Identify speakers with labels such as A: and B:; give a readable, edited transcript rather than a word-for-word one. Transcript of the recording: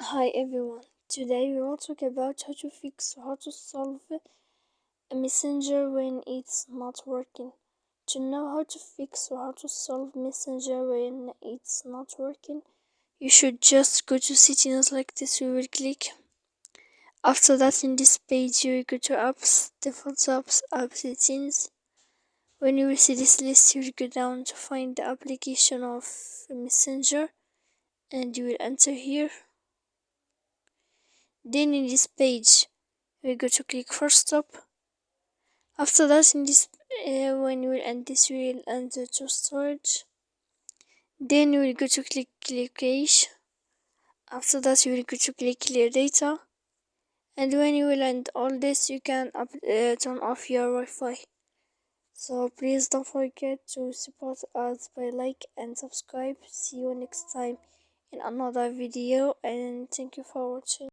A: Hi everyone, today we will talk about how to fix or how to solve a messenger when it's not working. To know how to fix or how to solve messenger when it's not working, you should just go to settings like this. We will click. After that, in this page, you will go to apps, default apps, app settings. When you will see this list, you will go down to find the application of messenger and you will enter here. Then in this page, we go to click first stop. After that, in this when you will end this, you will enter to storage. Then you will go to click clear cache. After that, you will go to click clear data. And when you will end all this, you can turn off your Wi-Fi. So please don't forget to support us by like and subscribe. See you next time in another video, and thank you for watching.